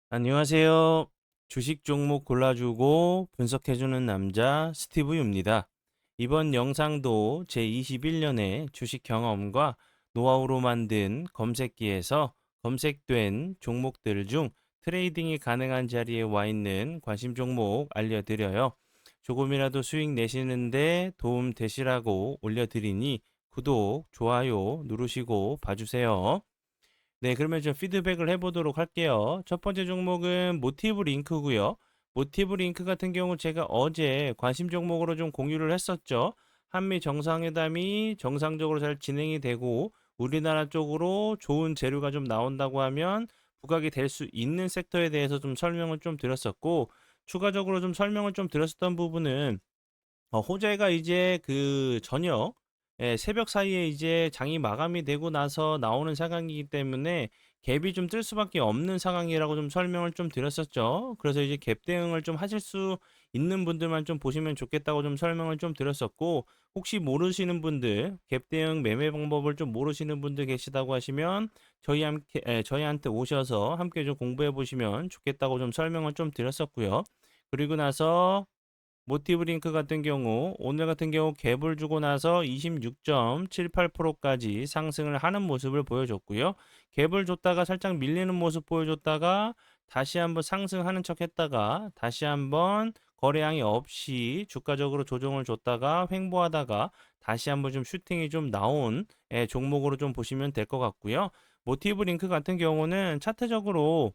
안녕하세요. 주식 종목 골라주고 분석해주는 남자 스티브유입니다. 이번 영상도 제21년의 주식 경험과 노하우로 만든 검색기에서 검색된 종목들 중 트레이딩이 가능한 자리에 와 있는 관심 종목 알려드려요. 조금이라도 수익 내시는데 도움 되시라고 올려드리니 구독, 좋아요 누르시고 봐주세요. 네, 그러면 좀 피드백을 해보도록 할게요. 첫 번째 종목은 모티브 링크고요. 모티브 링크 같은 경우 제가 어제 관심 종목으로 좀 공유를 했었죠. 한미 정상회담이 정상적으로 잘 진행이 되고 우리나라 쪽으로 좋은 재료가 좀 나온다고 하면 부각이 될 수 있는 섹터에 대해서 좀 설명을 좀 드렸었고, 추가적으로 좀 설명을 좀 드렸었던 부분은 호재가 이제 그 저녁 새벽 사이에 이제 장이 마감이 되고 나서 나오는 상황이기 때문에 갭이 좀 뜰 수밖에 없는 상황이라고 좀 설명을 좀 드렸었죠. 그래서 이제 갭 대응을 좀 하실 수 있는 분들만 좀 보시면 좋겠다고 좀 설명을 좀 드렸었고, 혹시 모르시는 분들, 갭 대응 매매 방법을 좀 모르시는 분들 계시다고 하시면 저희한테 오셔서 함께 좀 공부해 보시면 좋겠다고 좀 설명을 좀 드렸었고요. 그리고 나서 모티브 링크 같은 경우 오늘 같은 경우 갭을 주고 나서 26.78%까지 상승을 하는 모습을 보여줬고요. 갭을 줬다가 살짝 밀리는 모습 보여줬다가 다시 한번 상승하는 척 했다가 다시 한번 거래량이 없이 주가적으로 조정을 줬다가 횡보하다가 다시 한번 좀 슈팅이 좀 나온 종목으로 좀 보시면 될 것 같고요. 모티브 링크 같은 경우는 차트적으로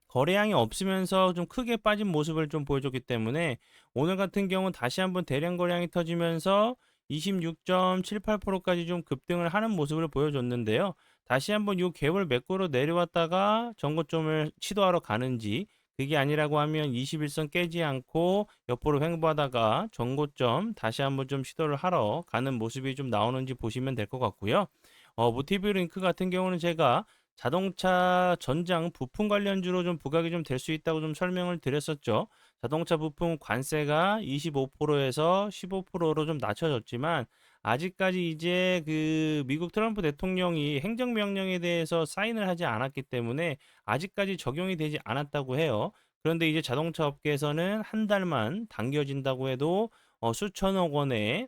거래량이 없으면서 좀 크게 빠진 모습을 좀 보여줬기 때문에 오늘 같은 경우 다시 한번 대량 거래량이 터지면서 26.78%까지 좀 급등을 하는 모습을 보여줬는데요. 다시 한번 이 갭을 매꾸로 내려왔다가 전고점을 시도하러 가는지, 그게 아니라고 하면 21선 깨지 않고 옆으로 횡보하다가 전고점 다시 한번 좀 시도를 하러 가는 모습이 좀 나오는지 보시면 될 것 같고요. 모티브 링크 같은 경우는 제가 자동차 전장 부품 관련주로 좀 부각이 좀 될 수 있다고 좀 설명을 드렸었죠. 자동차 부품 관세가 25%에서 15%로 좀 낮춰졌지만 아직까지 이제 그 미국 트럼프 대통령이 행정명령에 대해서 사인을 하지 않았기 때문에 아직까지 적용이 되지 않았다고 해요. 그런데 이제 자동차 업계에서는 한 달만 당겨진다고 해도 수천억 원의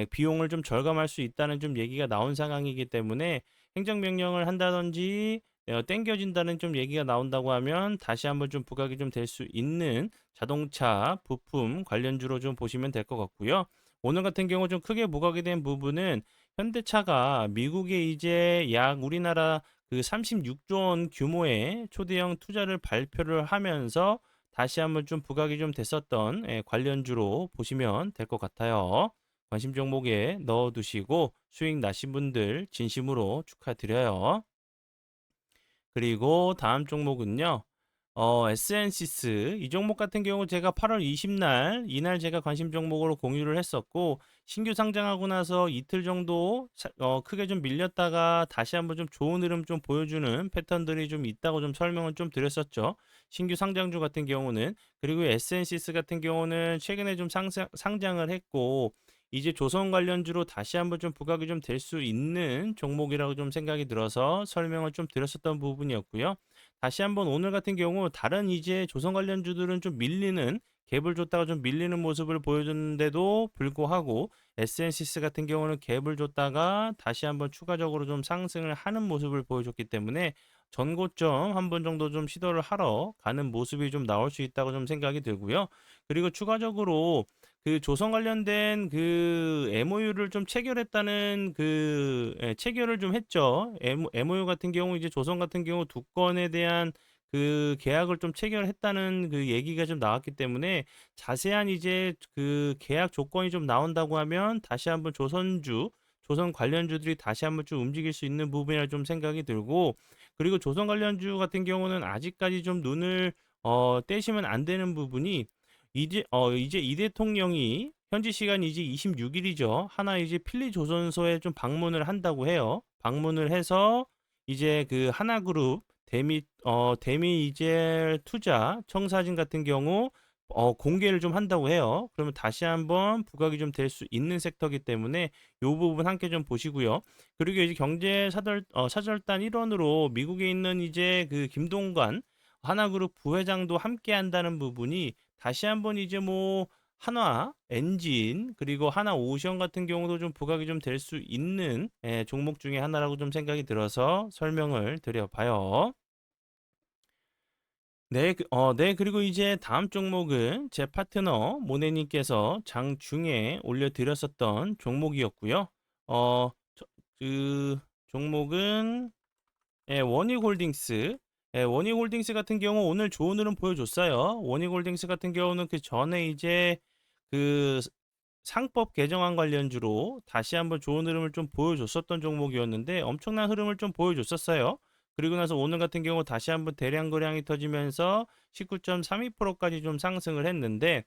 비용을 좀 절감할 수 있다는 좀 얘기가 나온 상황이기 때문에 행정명령을 한다든지 땡겨진다는 좀 얘기가 나온다고 하면 다시 한번 좀 부각이 좀 될 수 있는 자동차 부품 관련주로 좀 보시면 될 것 같고요. 오늘 같은 경우 좀 크게 부각이 된 부분은 현대차가 미국에 이제 약 우리나라 그 36조 원 규모의 초대형 투자를 발표를 하면서 다시 한번 좀 부각이 좀 됐었던 관련주로 보시면 될 것 같아요. 관심 종목에 넣어두시고 수익 나신 분들 진심으로 축하드려요. 그리고 다음 종목은요. SN시스 이 종목 같은 경우 제가 8월 20날 이날 제가 관심 종목으로 공유를 했었고 신규 상장하고 나서 이틀 정도 크게 좀 밀렸다가 다시 한번 좀 좋은 흐름 좀 보여주는 패턴들이 좀 있다고 좀 설명을 좀 드렸었죠. 신규 상장주 같은 경우는. 그리고 SN시스 같은 경우는 최근에 좀 상장을 했고 이제 조선 관련주로 다시 한번 좀 부각이 좀 될 수 있는 종목이라고 좀 생각이 들어서 설명을 좀 드렸었던 부분이었고요. 다시 한번 오늘 같은 경우 다른 이제 조선 관련주들은 좀 밀리는 갭을 줬다가 좀 밀리는 모습을 보여줬는데도 불구하고 SNCS 같은 경우는 갭을 줬다가 다시 한번 추가적으로 좀 상승을 하는 모습을 보여줬기 때문에 전고점 한 번 정도 좀 시도를 하러 가는 모습이 좀 나올 수 있다고 좀 생각이 들고요. 그리고 추가적으로 그 조선 관련된 그 MOU를 좀 체결했다는 체결을 좀 했죠. MOU 같은 경우 이제 조선 같은 경우 두 건에 대한 그 계약을 좀 체결했다는 그 얘기가 좀 나왔기 때문에 자세한 이제 그 계약 조건이 좀 나온다고 하면 다시 한번 조선 관련주들이 다시 한번 좀 움직일 수 있는 부분이라 좀 생각이 들고, 그리고 조선 관련주 같은 경우는 아직까지 좀 눈을 떼시면 안 되는 부분이 이제 이 대통령이 현지 시간 이제 26일이죠. 하나 이제 필리 조선소에 좀 방문을 한다고 해요. 방문을 해서 이제 그 하나그룹 대미 이제 투자 청사진 같은 경우 공개를 좀 한다고 해요. 그러면 다시 한번 부각이 좀 될 수 있는 섹터이기 때문에 이 부분 함께 좀 보시고요. 그리고 이제 경제 사절단 일원으로 미국에 있는 이제 그 김동관 하나그룹 부회장도 함께 한다는 부분이 다시 한번 이제 뭐 한화 엔진 그리고 하나오션 같은 경우도 좀 부각이 좀 될 수 있는 종목 중에 하나라고 좀 생각이 들어서 설명을 드려봐요. 네, 네, 그리고 이제 다음 종목은 제 파트너 모네님께서 장중에 올려드렸었던 종목이었고요. 그 종목은 원익홀딩스. 원익홀딩스 같은 경우 오늘 좋은 흐름 보여줬어요. 원익홀딩스 같은 경우는 그 전에 이제 그 상법 개정안 관련주로 다시 한번 좋은 흐름을 좀 보여줬었던 종목이었는데 엄청난 흐름을 좀 보여줬었어요. 그리고 나서 오늘 같은 경우 다시 한번 대량 거래량이 터지면서 19.32%까지 좀 상승을 했는데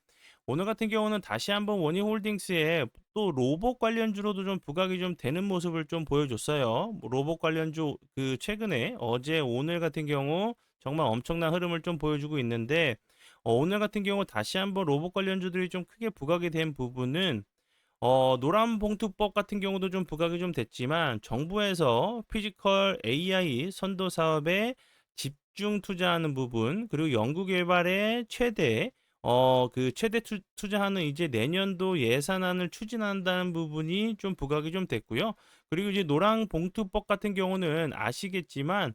오늘 같은 경우는 다시 한번 원희홀딩스에 또 로봇 관련주로도 좀 부각이 좀 되는 모습을 좀 보여줬어요. 뭐 로봇 관련주 그 최근에 어제 오늘 같은 경우 정말 엄청난 흐름을 좀 보여주고 있는데 오늘 같은 경우 다시 한번 로봇 관련주들이 좀 크게 부각이 된 부분은 노란봉투법 같은 경우도 좀 부각이 좀 됐지만 정부에서 피지컬 AI 선도 사업에 집중 투자하는 부분 그리고 연구 개발에 최대 투자하는 이제 내년도 예산안을 추진한다는 부분이 좀 부각이 좀 됐고요. 그리고 이제 노란봉투법 같은 경우는 아시겠지만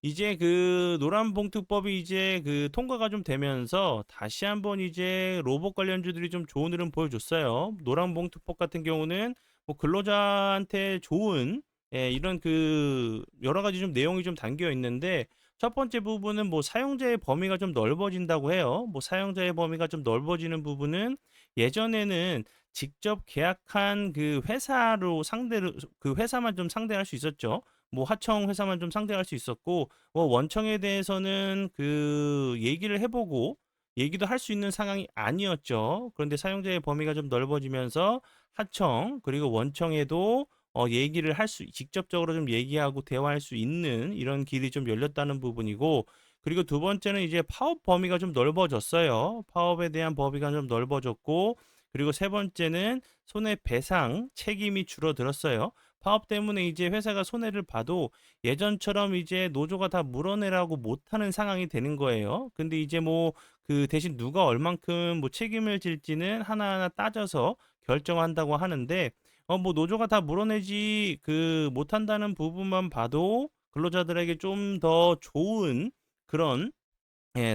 이제 그 노란봉투법이 이제 그 통과가 좀 되면서 다시 한번 이제 로봇 관련주들이 좀 좋은 흐름 보여줬어요. 노란봉투법 같은 경우는 뭐 근로자한테 좋은 이런 그 여러 가지 좀 내용이 좀 담겨 있는데 첫 번째 부분은 뭐 사용자의 범위가 좀 넓어진다고 해요. 뭐 사용자의 범위가 좀 넓어지는 부분은 예전에는 직접 계약한 그 회사로 상대로 그 회사만 좀 상대할 수 있었죠. 뭐 하청 회사만 좀 상대할 수 있었고 원청에 대해서는 그 얘기를 해보고 얘기도 할 수 있는 상황이 아니었죠. 그런데 사용자의 범위가 좀 넓어지면서 하청 그리고 원청에도 얘기를 할 수, 직접적으로 좀 얘기하고 대화할 수 있는 이런 길이 좀 열렸다는 부분이고, 그리고 두 번째는 이제 파업 범위가 좀 넓어졌어요. 파업에 대한 범위가 좀 넓어졌고, 그리고 세 번째는 손해배상 책임이 줄어들었어요. 파업 때문에 이제 회사가 손해를 봐도 예전처럼 이제 노조가 다 물어내라고 못하는 상황이 되는 거예요. 근데 이제 뭐 그 대신 누가 얼만큼 뭐 책임을 질지는 하나하나 따져서 결정한다고 하는데 뭐 노조가 다 물어내지 그 못한다는 부분만 봐도 근로자들에게 좀 더 좋은 그런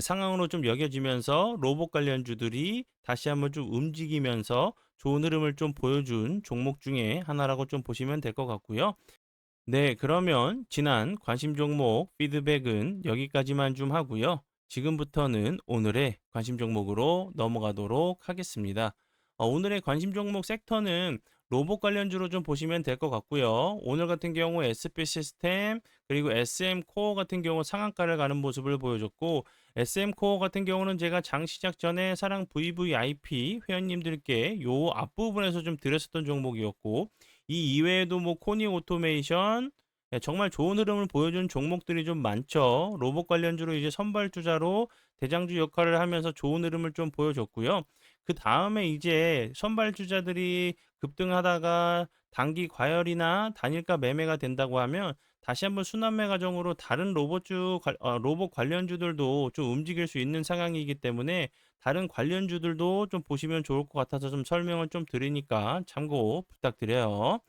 상황으로 좀 여겨지면서 로봇 관련주들이 다시 한번 좀 움직이면서 좋은 흐름을 좀 보여준 종목 중에 하나라고 좀 보시면 될 것 같고요. 네, 그러면 지난 관심 종목 피드백은 여기까지만 좀 하고요. 지금부터는 오늘의 관심 종목으로 넘어가도록 하겠습니다. 오늘의 관심 종목 섹터는 로봇 관련주로 좀 보시면 될 것 같고요. 오늘 같은 경우 SP 시스템 그리고 SM 코어 같은 경우 상한가를 가는 모습을 보여줬고 SM 코어 같은 경우는 제가 장 시작 전에 사랑 VVIP 회원님들께 요 앞부분에서 좀 드렸었던 종목이었고 이 이외에도 뭐 코니 오토메이션 정말 좋은 흐름을 보여준 종목들이 좀 많죠. 로봇 관련주로 이제 선발주자로 대장주 역할을 하면서 좋은 흐름을 좀 보여줬고요. 그 다음에 이제 선발주자들이 급등하다가 단기 과열이나 단일가 매매가 된다고 하면 다시 한번 순환매 과정으로 다른 로봇 관련주들도 좀 움직일 수 있는 상황이기 때문에 다른 관련주들도 좀 보시면 좋을 것 같아서 좀 설명을 좀 드리니까 참고 부탁드려요.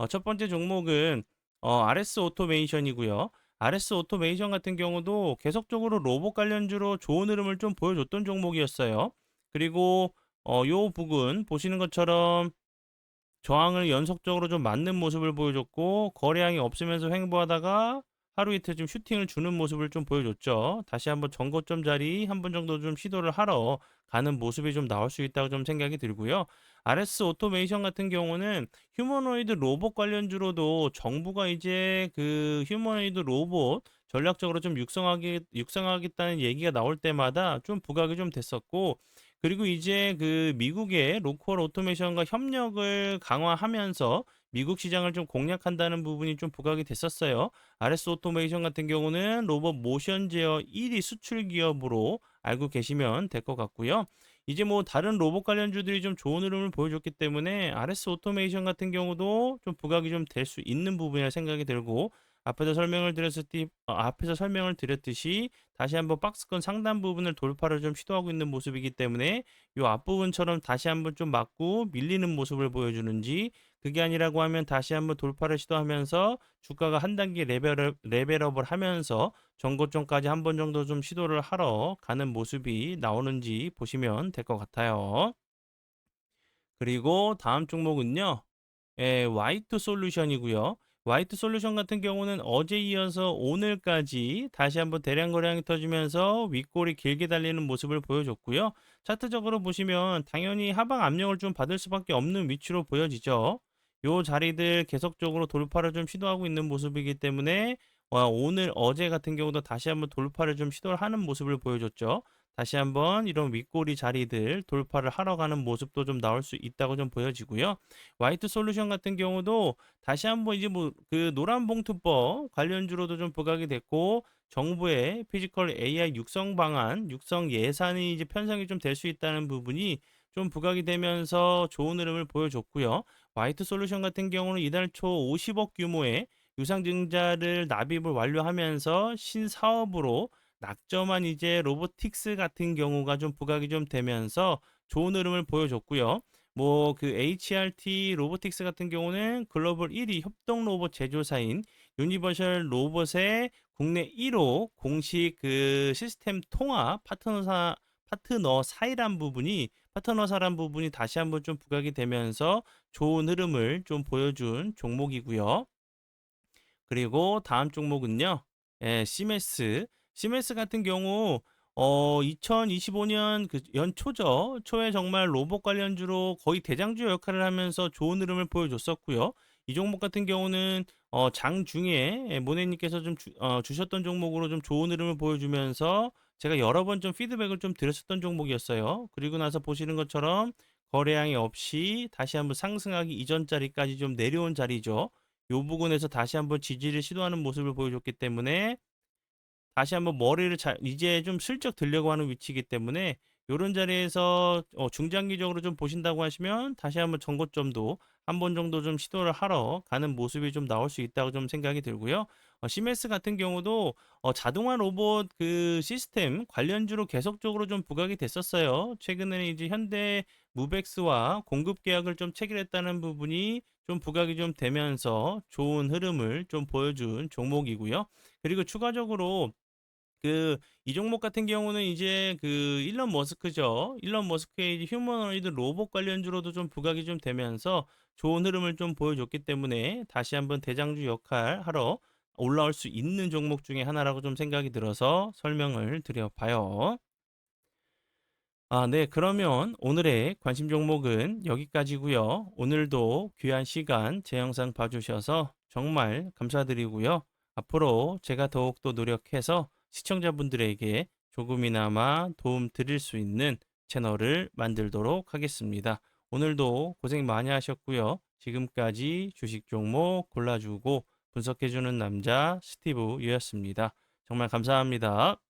첫 번째 종목은 RS 오토메이션이고요. RS 오토메이션 같은 경우도 계속적으로 로봇 관련주로 좋은 흐름을 좀 보여줬던 종목이었어요. 그리고 요 부분 보시는 것처럼 저항을 연속적으로 좀 맞는 모습을 보여줬고 거래량이 없으면서 횡보하다가 하루 이틀 좀 슈팅을 주는 모습을 좀 보여줬죠. 다시 한번 전고점 자리 한 번 정도 좀 시도를 하러 가는 모습이 좀 나올 수 있다고 좀 생각이 들고요. RS 오토메이션 같은 경우는 휴머노이드 로봇 관련주로도 정부가 이제 그 휴머노이드 로봇 전략적으로 좀 육성하겠다는 얘기가 나올 때마다 좀 부각이 좀 됐었고 그리고 이제 그 미국의 로컬 오토메이션과 협력을 강화하면서 미국 시장을 좀 공략한다는 부분이 좀 부각이 됐었어요. RS 오토메이션 같은 경우는 로봇 모션 제어 1위 수출 기업으로 알고 계시면 될 것 같고요. 이제 뭐 다른 로봇 관련주들이 좀 좋은 흐름을 보여줬기 때문에 RS 오토메이션 같은 경우도 좀 부각이 좀 될 수 있는 부분이라 생각이 들고 앞에서 설명을 드렸듯이 다시 한번 박스권 상단 부분을 돌파를 좀 시도하고 있는 모습이기 때문에 요 앞부분처럼 다시 한번 좀 맞고 밀리는 모습을 보여주는지, 그게 아니라고 하면 다시 한번 돌파를 시도하면서 주가가 한 단계 레벨업을 하면서 전고점까지 한 번 정도 좀 시도를 하러 가는 모습이 나오는지 보시면 될 것 같아요. 그리고 다음 종목은요. 화이트 솔루션이고요. 화이트 솔루션 같은 경우는 어제 이어서 오늘까지 다시 한번 대량 거래량이 터지면서 윗골이 길게 달리는 모습을 보여줬고요. 차트적으로 보시면 당연히 하방 압력을 좀 받을 수밖에 없는 위치로 보여지죠. 요 자리들 계속적으로 돌파를 좀 시도하고 있는 모습이기 때문에 오늘 어제 같은 경우도 다시 한번 돌파를 좀 시도를 하는 모습을 보여줬죠. 다시 한번 이런 윗꼬리 자리들 돌파를 하러 가는 모습도 좀 나올 수 있다고 좀 보여지고요. 화이트 솔루션 같은 경우도 다시 한번 이제 뭐 그 노란 봉투법 관련주로도 좀 부각이 됐고, 정부의 피지컬 AI 육성 방안, 육성 예산이 이제 편성이 좀 될 수 있다는 부분이 좀 부각이 되면서 좋은 흐름을 보여줬고요. 화이트 솔루션 같은 경우는 이달 초 50억 규모의 유상증자를 납입을 완료하면서 신사업으로 낙점한 이제 로보틱스 같은 경우가 좀 부각이 좀 되면서 좋은 흐름을 보여줬고요. 뭐 그 HRT 로보틱스 같은 경우는 글로벌 1위 협동 로봇 제조사인 유니버셜 로봇의 국내 1호 공식 그 시스템 통합 파트너사란 부분이 다시 한번 좀 부각이 되면서 좋은 흐름을 좀 보여준 종목이고요. 그리고 다음 종목은요. 시메스. 시메스 같은 경우 2025년 그 연초죠. 초에 정말 로봇 관련주로 거의 대장주 역할을 하면서 좋은 흐름을 보여줬었고요. 이 종목 같은 경우는 장중에 모네님께서 좀 주셨던 종목으로 좀 좋은 흐름을 보여주면서 제가 여러 번 좀 피드백을 좀 드렸었던 종목이었어요. 그리고 나서 보시는 것처럼 거래량이 없이 다시 한번 상승하기 이전 자리까지 좀 내려온 자리죠. 요 부분에서 다시 한번 지지를 시도하는 모습을 보여줬기 때문에 다시 한번 머리를 잘 이제 좀 슬쩍 들려고 하는 위치이기 때문에 요런 자리에서 중장기적으로 좀 보신다고 하시면 다시 한번 전고점도 한 번 정도 좀 시도를 하러 가는 모습이 좀 나올 수 있다고 좀 생각이 들고요. 시메스 같은 경우도 자동화 로봇 그 시스템 관련주로 계속적으로 좀 부각이 됐었어요. 최근에는 이제 현대 무벡스와 공급 계약을 좀 체결했다는 부분이 좀 부각이 좀 되면서 좋은 흐름을 좀 보여준 종목이고요. 그리고 추가적으로 이 종목 같은 경우는 이제 그 일론 머스크죠. 일론 머스크의 이제 휴머노이드 로봇 관련주로도 좀 부각이 좀 되면서 좋은 흐름을 좀 보여줬기 때문에 다시 한번 대장주 역할 하러 올라올 수 있는 종목 중에 하나라고 좀 생각이 들어서 설명을 드려봐요. 네. 그러면 오늘의 관심 종목은 여기까지고요. 오늘도 귀한 시간 제 영상 봐주셔서 정말 감사드리고요. 앞으로 제가 더욱더 노력해서 시청자분들에게 조금이나마 도움 드릴 수 있는 채널을 만들도록 하겠습니다. 오늘도 고생 많이 하셨고요. 지금까지 주식 종목 골라주고 분석해주는 남자 스티브 유였습니다. 정말 감사합니다.